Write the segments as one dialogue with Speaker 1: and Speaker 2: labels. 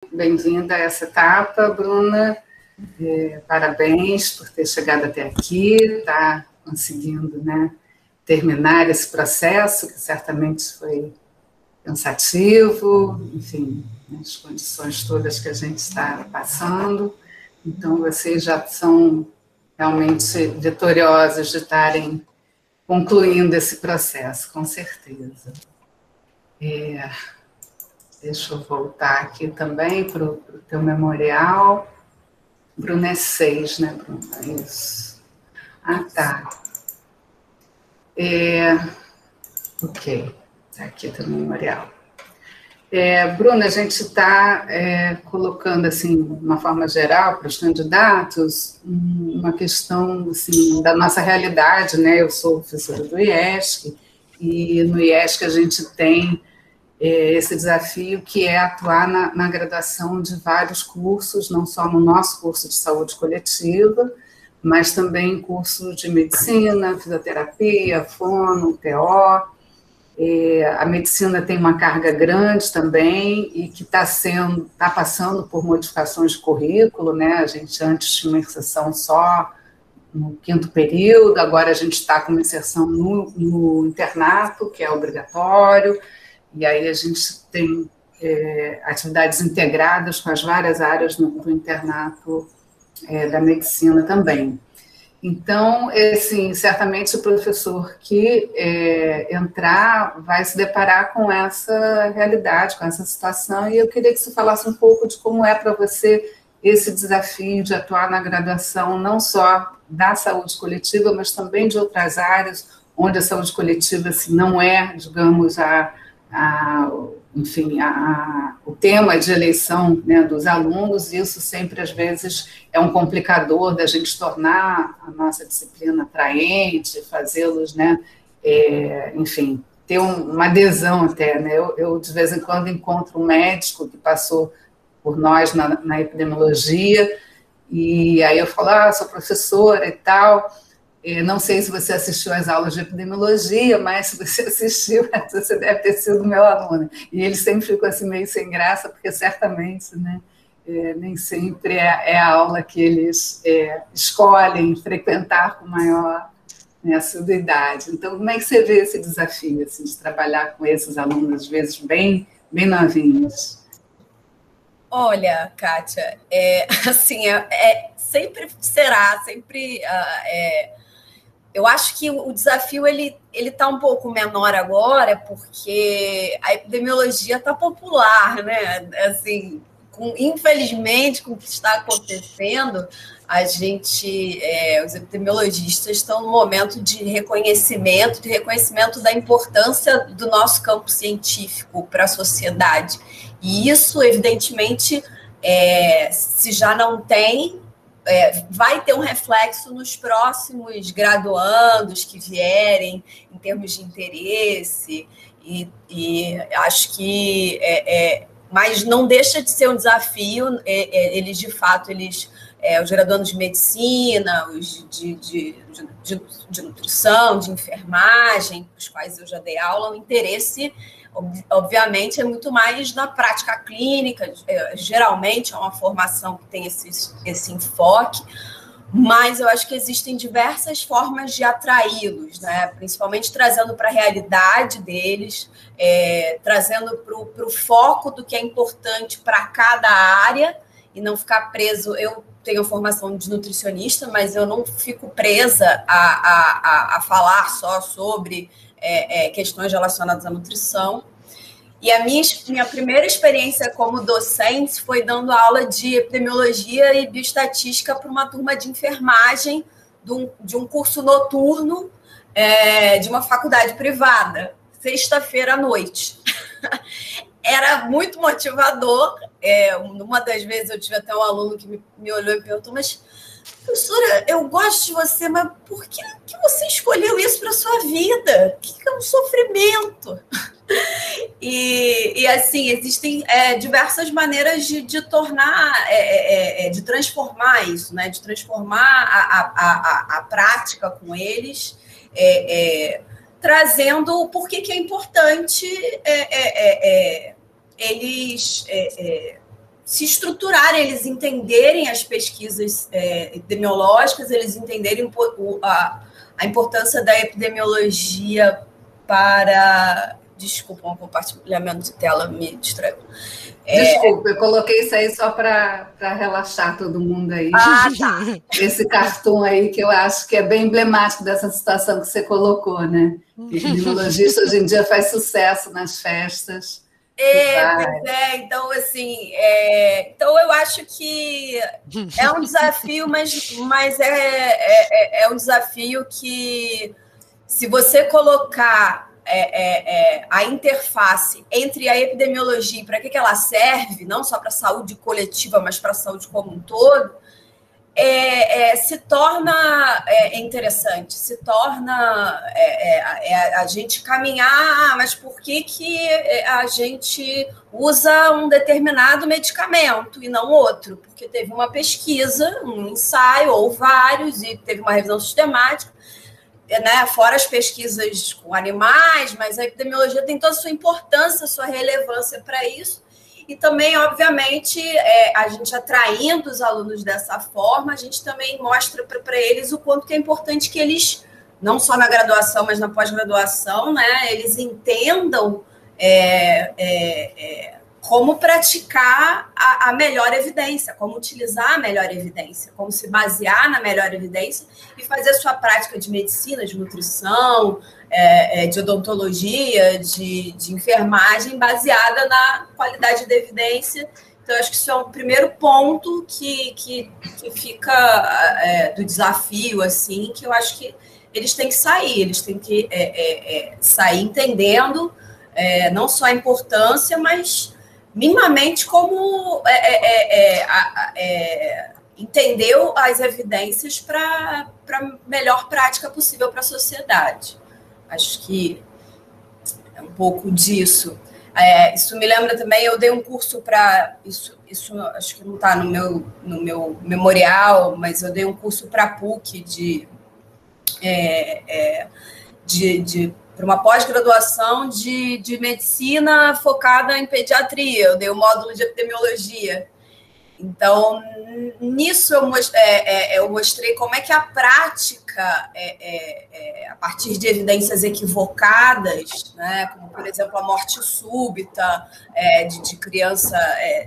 Speaker 1: Bem-vinda a essa etapa, Bruna. Parabéns por ter chegado até aqui, está conseguindo, né, terminar esse processo, que certamente foi cansativo, enfim, as condições todas que a gente está passando. Então, vocês já são realmente vitoriosos de estarem concluindo esse processo, com certeza. Deixa eu voltar aqui também para o teu memorial. Bruna é 6, né, Bruna? Isso. Ah, tá. Ok, está aqui o teu memorial. Bruna, a gente está colocando, assim, de uma forma geral, para os candidatos, uma questão, assim, da nossa realidade, né? Eu sou professora do IESC, e no IESC a gente tem esse desafio que é atuar na graduação de vários cursos, não só no nosso curso de saúde coletiva, mas também em cursos de medicina, fisioterapia, fono, TO. A medicina tem uma carga grande também e que está passando por modificações de currículo, né? A gente antes tinha uma inserção só no 5º período, agora a gente está com uma inserção no internato, que é obrigatório, e aí a gente tem atividades integradas com as várias áreas do internato da medicina também. Então, assim, certamente o professor que entrar vai se deparar com essa realidade, com essa situação, e eu queria que você falasse um pouco de como é para você esse desafio de atuar na graduação, não só da saúde coletiva, mas também de outras áreas, onde a saúde coletiva assim, não é, digamos, o tema de eleição, né, dos alunos. Isso sempre, às vezes, é um complicador da gente tornar a nossa disciplina atraente, fazê-los, né, enfim, ter uma adesão até, né? Eu, de vez em quando, encontro um médico que passou por nós na epidemiologia, e aí eu falo, sou professora e tal. Não sei se você assistiu às aulas de epidemiologia, mas se você assistiu, você deve ter sido meu aluno. E eles sempre ficam assim meio sem graça, porque certamente, né, nem sempre é a aula que eles escolhem frequentar com maior, né, assiduidade. Então, como é que você vê esse desafio assim, de trabalhar com esses alunos, às vezes bem novinhos?
Speaker 2: Olha, Kátia, assim, sempre será, sempre... eu acho que o desafio ele está um pouco menor agora, porque a epidemiologia está popular, né? Assim, infelizmente, com o que está acontecendo, a gente, os epidemiologistas estão no momento de reconhecimento da importância do nosso campo científico para a sociedade. E isso, evidentemente, se já não tem, vai ter um reflexo nos próximos graduandos que vierem, em termos de interesse, e acho que... mas não deixa de ser um desafio. Eles, de fato, os graduandos de medicina, os de nutrição, de enfermagem, os quais eu já dei aula, o interesse, obviamente, é muito mais na prática clínica. Geralmente é uma formação que tem esse enfoque, mas eu acho que existem diversas formas de atraí-los, né? Principalmente trazendo para a realidade deles, trazendo para o foco do que é importante para cada área, e não ficar preso. Eu tenho a formação de nutricionista, mas eu não fico presa a falar só sobre questões relacionadas à nutrição. E a minha primeira experiência como docente foi dando aula de epidemiologia e bioestatística para uma turma de enfermagem de um curso noturno de uma faculdade privada, sexta-feira à noite. Era muito motivador. Uma das vezes eu tive até um aluno que me olhou e perguntou, mas, professora, eu gosto de você, mas por que você escolheu isso para a sua vida? Que é um sofrimento? E assim, existem diversas maneiras de tornar, de transformar isso, né? De transformar a prática com eles, trazendo o porquê que é importante eles se estruturarem, eles entenderem as pesquisas epidemiológicas, eles entenderem a importância da epidemiologia para... Desculpa, um compartilhamento de tela me distraiu.
Speaker 1: Desculpa, eu coloquei isso aí só para relaxar todo mundo aí.
Speaker 2: Tá.
Speaker 1: Esse cartoon aí que eu acho que é bem emblemático dessa situação que você colocou, né? Epidemiologista hoje em dia faz sucesso nas festas.
Speaker 2: Então, assim, então eu acho que é um desafio, mas é um desafio que, se você colocar a interface entre a epidemiologia e para que ela serve, não só para a saúde coletiva, mas para a saúde como um todo, se torna interessante, se torna a gente caminhar, mas por que a gente usa um determinado medicamento e não outro? Porque teve uma pesquisa, um ensaio, ou vários, e teve uma revisão sistemática, né, fora as pesquisas com animais, mas a epidemiologia tem toda a sua importância, a sua relevância para isso. E também, obviamente, a gente atraindo os alunos dessa forma, a gente também mostra para eles o quanto que é importante que eles, não só na graduação, mas na pós-graduação, né, eles entendam como praticar a melhor evidência, como utilizar a melhor evidência, como se basear na melhor evidência e fazer a sua prática de medicina, de nutrição, de odontologia, de enfermagem, baseada na qualidade da evidência. Então, acho que isso é um primeiro ponto que fica do desafio, assim, que eu acho que eles têm que sair entendendo não só a importância, mas minimamente como entendeu as evidências para a melhor prática possível para a sociedade. Acho que é um pouco disso. Isso me lembra também, eu dei um curso para... Isso acho que não está no meu memorial, mas eu dei um curso para a PUC para uma pós-graduação de medicina focada em pediatria. Eu dei o módulo de epidemiologia. Então, nisso eu mostrei como é que a prática, a partir de evidências equivocadas, né, como, por exemplo, a morte súbita de criança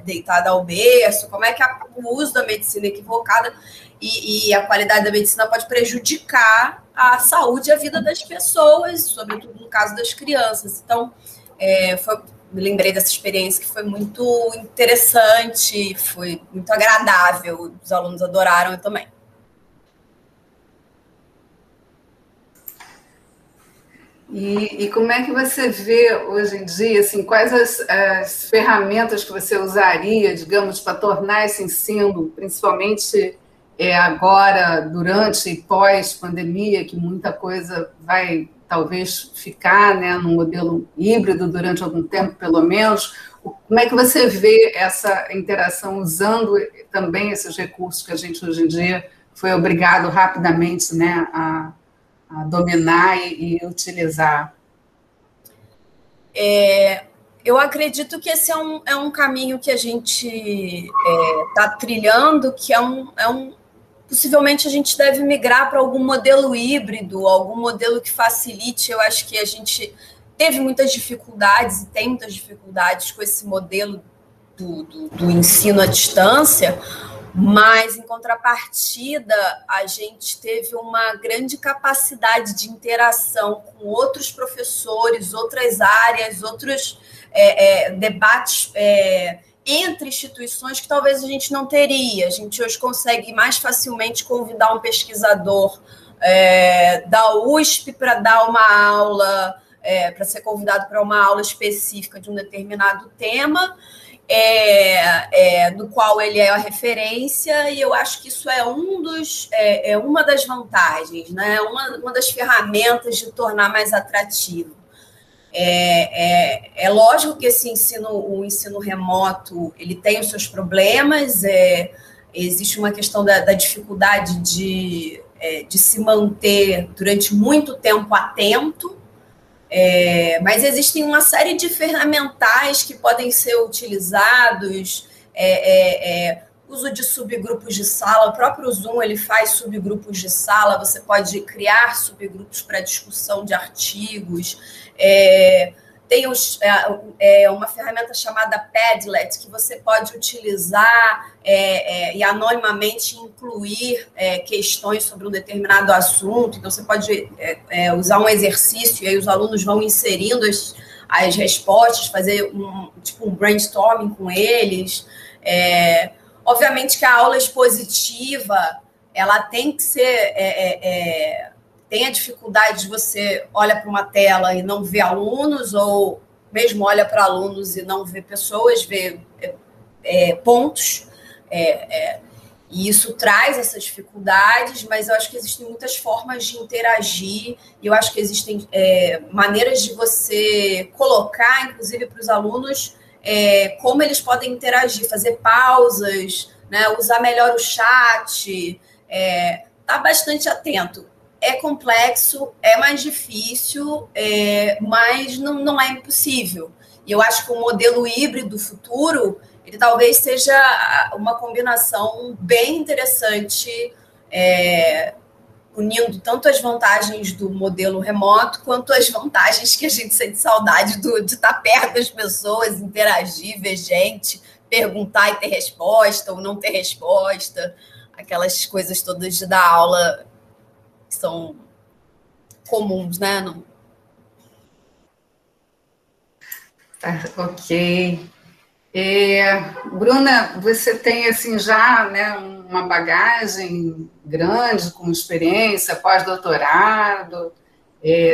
Speaker 2: deitada ao berço, como é que o uso da medicina equivocada e a qualidade da medicina pode prejudicar a saúde e a vida das pessoas, sobretudo no caso das crianças. Então, me lembrei dessa experiência que foi muito interessante, foi muito agradável, os alunos adoraram também.
Speaker 1: E como é que você vê hoje em dia, assim, quais as ferramentas que você usaria, digamos, para tornar esse ensino, principalmente agora, durante e pós-pandemia, que muita coisa vai talvez ficar, né, num modelo híbrido durante algum tempo, pelo menos. Como é que você vê essa interação usando também esses recursos que a gente hoje em dia foi obrigado rapidamente, né, a dominar e utilizar?
Speaker 2: Eu acredito que esse é um caminho que a gente está trilhando, que possivelmente a gente deve migrar para algum modelo híbrido, algum modelo que facilite. Eu acho que a gente teve muitas dificuldades e tem muitas dificuldades com esse modelo do ensino à distância, mas, em contrapartida, a gente teve uma grande capacidade de interação com outros professores, outras áreas, outros debates entre instituições que talvez a gente não teria. A gente hoje consegue mais facilmente convidar um pesquisador da USP para dar uma aula, para ser convidado para uma aula específica de um determinado tema, do qual ele é a referência, e eu acho que isso é uma das vantagens, né? Uma das ferramentas de tornar mais atrativo. É lógico que o ensino remoto ele tem os seus problemas, existe uma questão da dificuldade de se manter durante muito tempo atento, mas existem uma série de ferramentais que podem ser utilizados, uso de subgrupos de sala. O próprio Zoom ele faz subgrupos de sala, você pode criar subgrupos para discussão de artigos. Tem uma ferramenta chamada Padlet, que você pode utilizar e anonimamente incluir questões sobre um determinado assunto. Então, você pode usar um exercício e aí os alunos vão inserindo as respostas, fazer um brainstorming com eles. Obviamente que a aula expositiva, ela tem que ser... tem a dificuldade de você olha para uma tela e não vê alunos, ou mesmo olha para alunos e não vê pessoas, vê pontos. E isso traz essas dificuldades, mas eu acho que existem muitas formas de interagir, e eu acho que existem maneiras de você colocar, inclusive para os alunos, como eles podem interagir, fazer pausas, né, usar melhor o chat, tá bastante atento. É complexo, é mais difícil, mas não é impossível. E eu acho que o modelo híbrido futuro, ele talvez seja uma combinação bem interessante, unindo tanto as vantagens do modelo remoto, quanto as vantagens que a gente sente saudade de estar perto das pessoas, interagir, ver gente, perguntar e ter resposta, ou não ter resposta, aquelas coisas todas de dar aula que são comuns, né? Não...
Speaker 1: Ok. Bruna, você tem assim já, né, uma bagagem grande com experiência, pós-doutorado,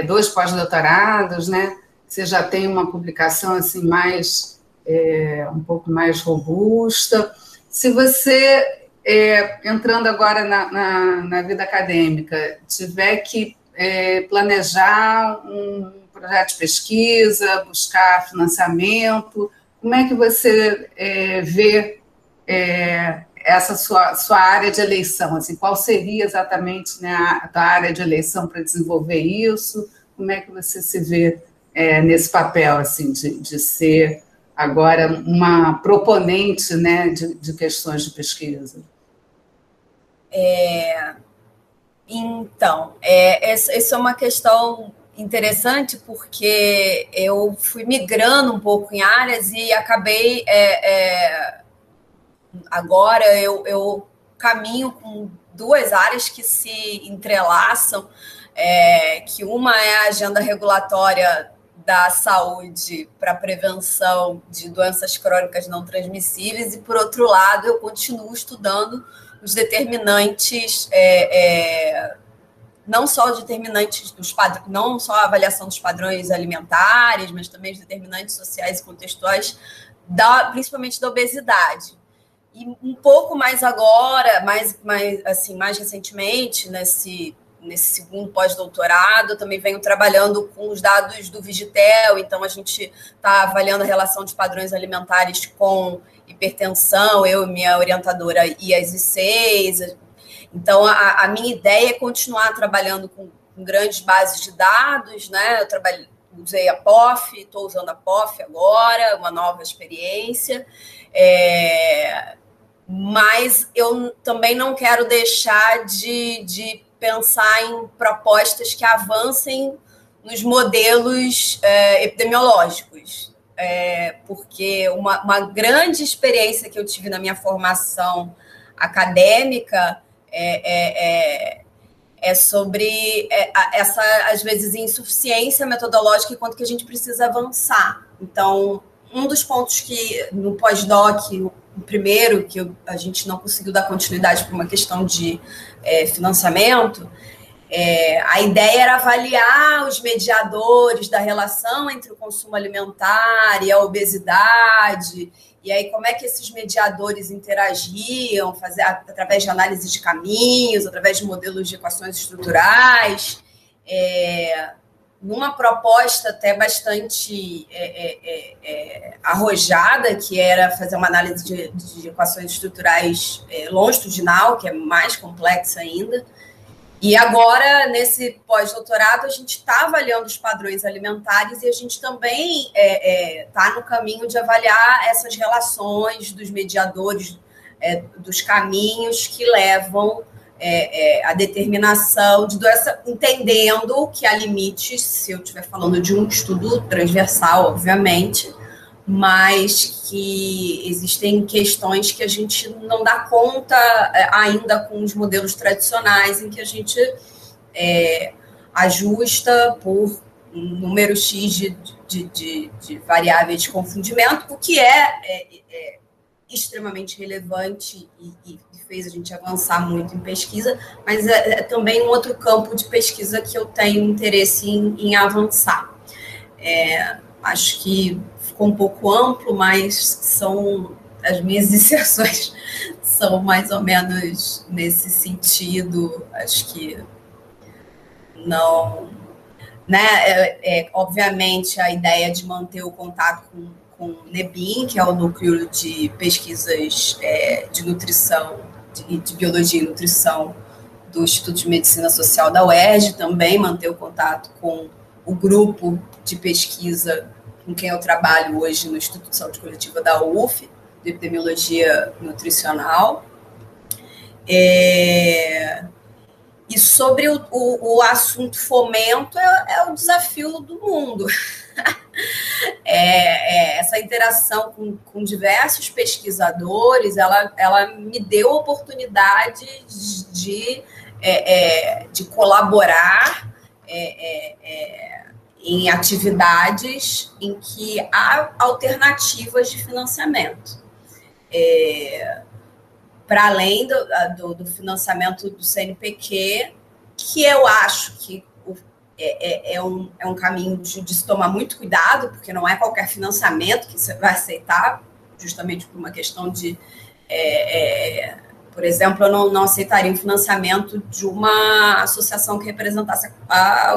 Speaker 1: 2 pós-doutorados, né? Você já tem uma publicação assim mais um pouco mais robusta. Se você entrando agora na vida acadêmica, tiver que planejar um projeto de pesquisa, buscar financiamento, como é que você vê essa sua área de eleição? Assim, qual seria exatamente, né, a tua área de eleição para desenvolver isso? Como é que você se vê nesse papel assim, de ser agora uma proponente, né, de questões de pesquisa?
Speaker 2: Então, essa é uma questão interessante, porque eu fui migrando um pouco em áreas e acabei... agora eu caminho com 2 áreas que se entrelaçam, que uma é a agenda regulatória da saúde para prevenção de doenças crônicas não transmissíveis, e, por outro lado, eu continuo estudando os determinantes, não só os determinantes dos padrões, não só a avaliação dos padrões alimentares, mas também os determinantes sociais e contextuais, principalmente da obesidade. E um pouco mais agora, mais recentemente, nesse segundo pós-doutorado, eu também venho trabalhando com os dados do Vigitel. Então a gente está avaliando a relação de padrões alimentares com hipertensão, eu e minha orientadora e as ICs. Então a minha ideia é continuar trabalhando com grandes bases de dados, né? Eu usei a POF, estou usando a POF agora, uma nova experiência. Mas eu também não quero deixar de pensar em propostas que avancem nos modelos epidemiológicos, porque uma grande experiência que eu tive na minha formação acadêmica é sobre essa, às vezes, insuficiência metodológica e quanto que a gente precisa avançar. Então, um dos pontos que no pós-doc, o primeiro, que a gente não conseguiu dar continuidade por uma questão de financiamento, a ideia era avaliar os mediadores da relação entre o consumo alimentar e a obesidade, e aí como é que esses mediadores interagiam, fazer através de análise de caminhos, através de modelos de equações estruturais, numa proposta até bastante arrojada, que era fazer uma análise de equações estruturais longitudinal, que é mais complexa ainda. E agora, nesse pós-doutorado, a gente está avaliando os padrões alimentares e a gente também está no caminho de avaliar essas relações dos mediadores, dos caminhos que levam à determinação de doença, entendendo que há limites, se eu estiver falando de um estudo transversal, obviamente, mas que existem questões que a gente não dá conta ainda com os modelos tradicionais, em que a gente ajusta por um número X de variáveis de confundimento, o que é extremamente relevante e fez a gente avançar muito em pesquisa, mas é também um outro campo de pesquisa que eu tenho interesse em avançar. Acho que ficou um pouco amplo, mas são as minhas inserções são mais ou menos nesse sentido. Acho que não, né? Obviamente a ideia de manter o contato com o NEBIM, que é o núcleo de pesquisas de nutrição, de biologia e nutrição do Instituto de Medicina Social da UERJ, também manter o contato com o grupo de pesquisa com quem eu trabalho hoje no Instituto de Saúde Coletiva da UF, de epidemiologia nutricional. E sobre o assunto fomento, é o desafio do mundo. Essa interação com diversos pesquisadores, ela me deu a oportunidade de colaborar em atividades em que há alternativas de financiamento. Para além do financiamento do CNPq, que eu acho que é um caminho de se tomar muito cuidado, porque não é qualquer financiamento que você vai aceitar, justamente por uma questão de... por exemplo, eu não aceitaria um financiamento de uma associação que representasse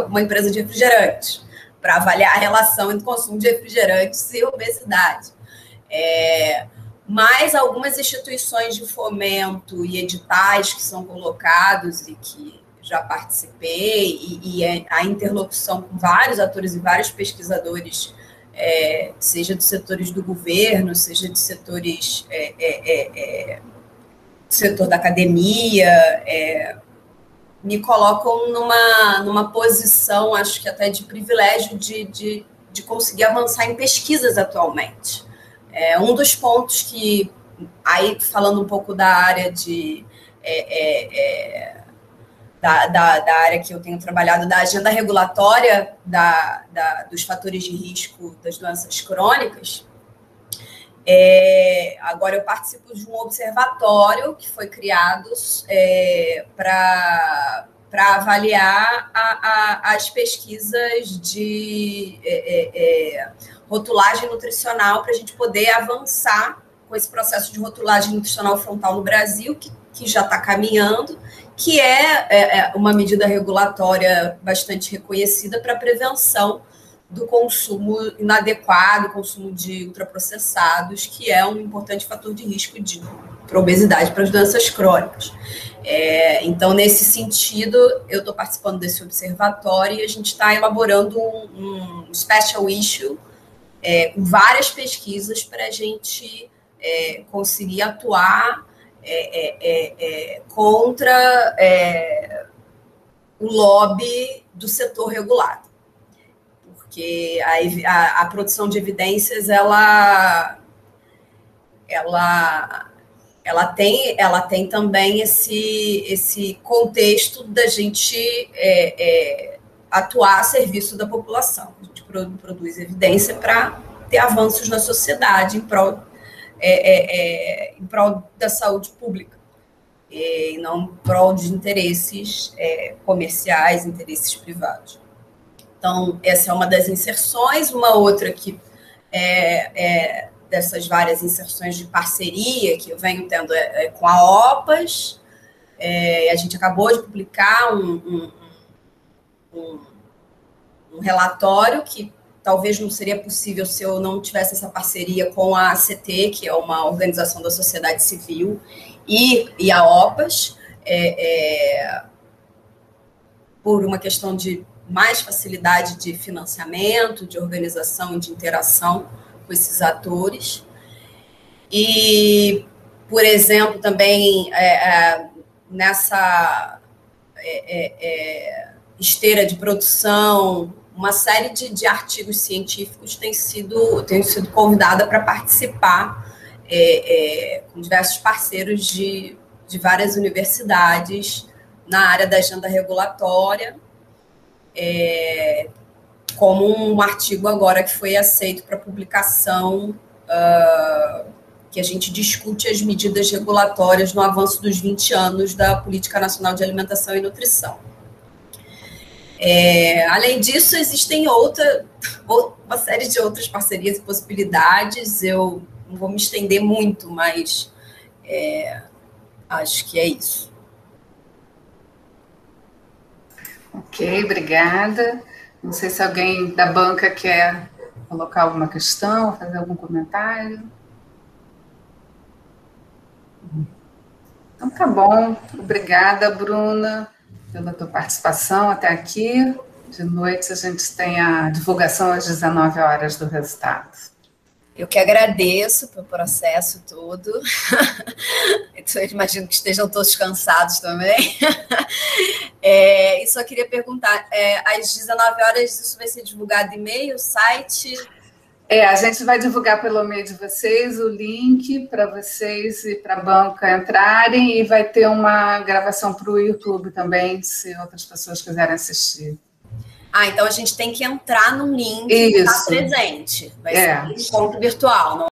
Speaker 2: uma empresa de refrigerantes, para avaliar a relação entre consumo de refrigerantes e obesidade. Mas algumas instituições de fomento e editais que são colocados e que já participei, e a interlocução com vários atores e vários pesquisadores, seja de setores do governo, seja de setores do setor da academia, me colocam numa posição, acho que até de privilégio, de conseguir avançar em pesquisas atualmente. Um dos pontos que, aí falando um pouco da área da área que eu tenho trabalhado, da agenda regulatória dos fatores de risco das doenças crônicas, agora eu participo de um observatório que foi criado para avaliar as pesquisas de rotulagem nutricional, para a gente poder avançar com esse processo de rotulagem nutricional frontal no Brasil, que já está caminhando, que é uma medida regulatória bastante reconhecida para a prevenção do consumo inadequado, consumo de ultraprocessados, que é um importante fator de risco para obesidade, para as doenças crônicas. Então, nesse sentido, eu estou participando desse observatório e a gente está elaborando um special issue com várias pesquisas para a gente conseguir atuar contra o lobby do setor regulado. Porque a produção de evidências, ela tem também esse contexto da gente atuar a serviço da população. A gente produz evidência para ter avanços na sociedade em prol da saúde pública, e não em prol de interesses comerciais, interesses privados. Então, essa é uma das inserções. Uma outra que dessas várias inserções de parceria que eu venho tendo com a OPAS. A gente acabou de publicar um relatório que talvez não seria possível se eu não tivesse essa parceria com a ACT, que é uma organização da sociedade civil, e a OPAS, por uma questão de mais facilidade de financiamento, de organização e de interação com esses atores. E, por exemplo, também nessa esteira de produção, uma série de artigos científicos tenho sido convidada para participar com diversos parceiros de várias universidades na área da agenda regulatória, como um artigo agora que foi aceito para publicação, que a gente discute as medidas regulatórias no avanço dos 20 anos da Política Nacional de Alimentação e Nutrição. Além disso, existem uma série de outras parcerias e possibilidades. Eu não vou me estender muito, mas acho que é isso.
Speaker 1: Ok, obrigada. Não sei se alguém da banca quer colocar alguma questão, fazer algum comentário. Então, tá bom. Obrigada, Bruna, pela tua participação até aqui. De noite a gente tem a divulgação às 19 horas do resultado.
Speaker 2: Eu que agradeço pelo processo todo. Eu imagino que estejam todos cansados também. E só queria perguntar, às 19 horas isso vai ser divulgado e-mail, site?
Speaker 1: A gente vai divulgar pelo e-mail de vocês o link para vocês e para a banca entrarem, e vai ter uma gravação para o YouTube também, se outras pessoas quiserem assistir.
Speaker 2: Então a gente tem que entrar no link e estar presente. Vai ser um encontro virtual, não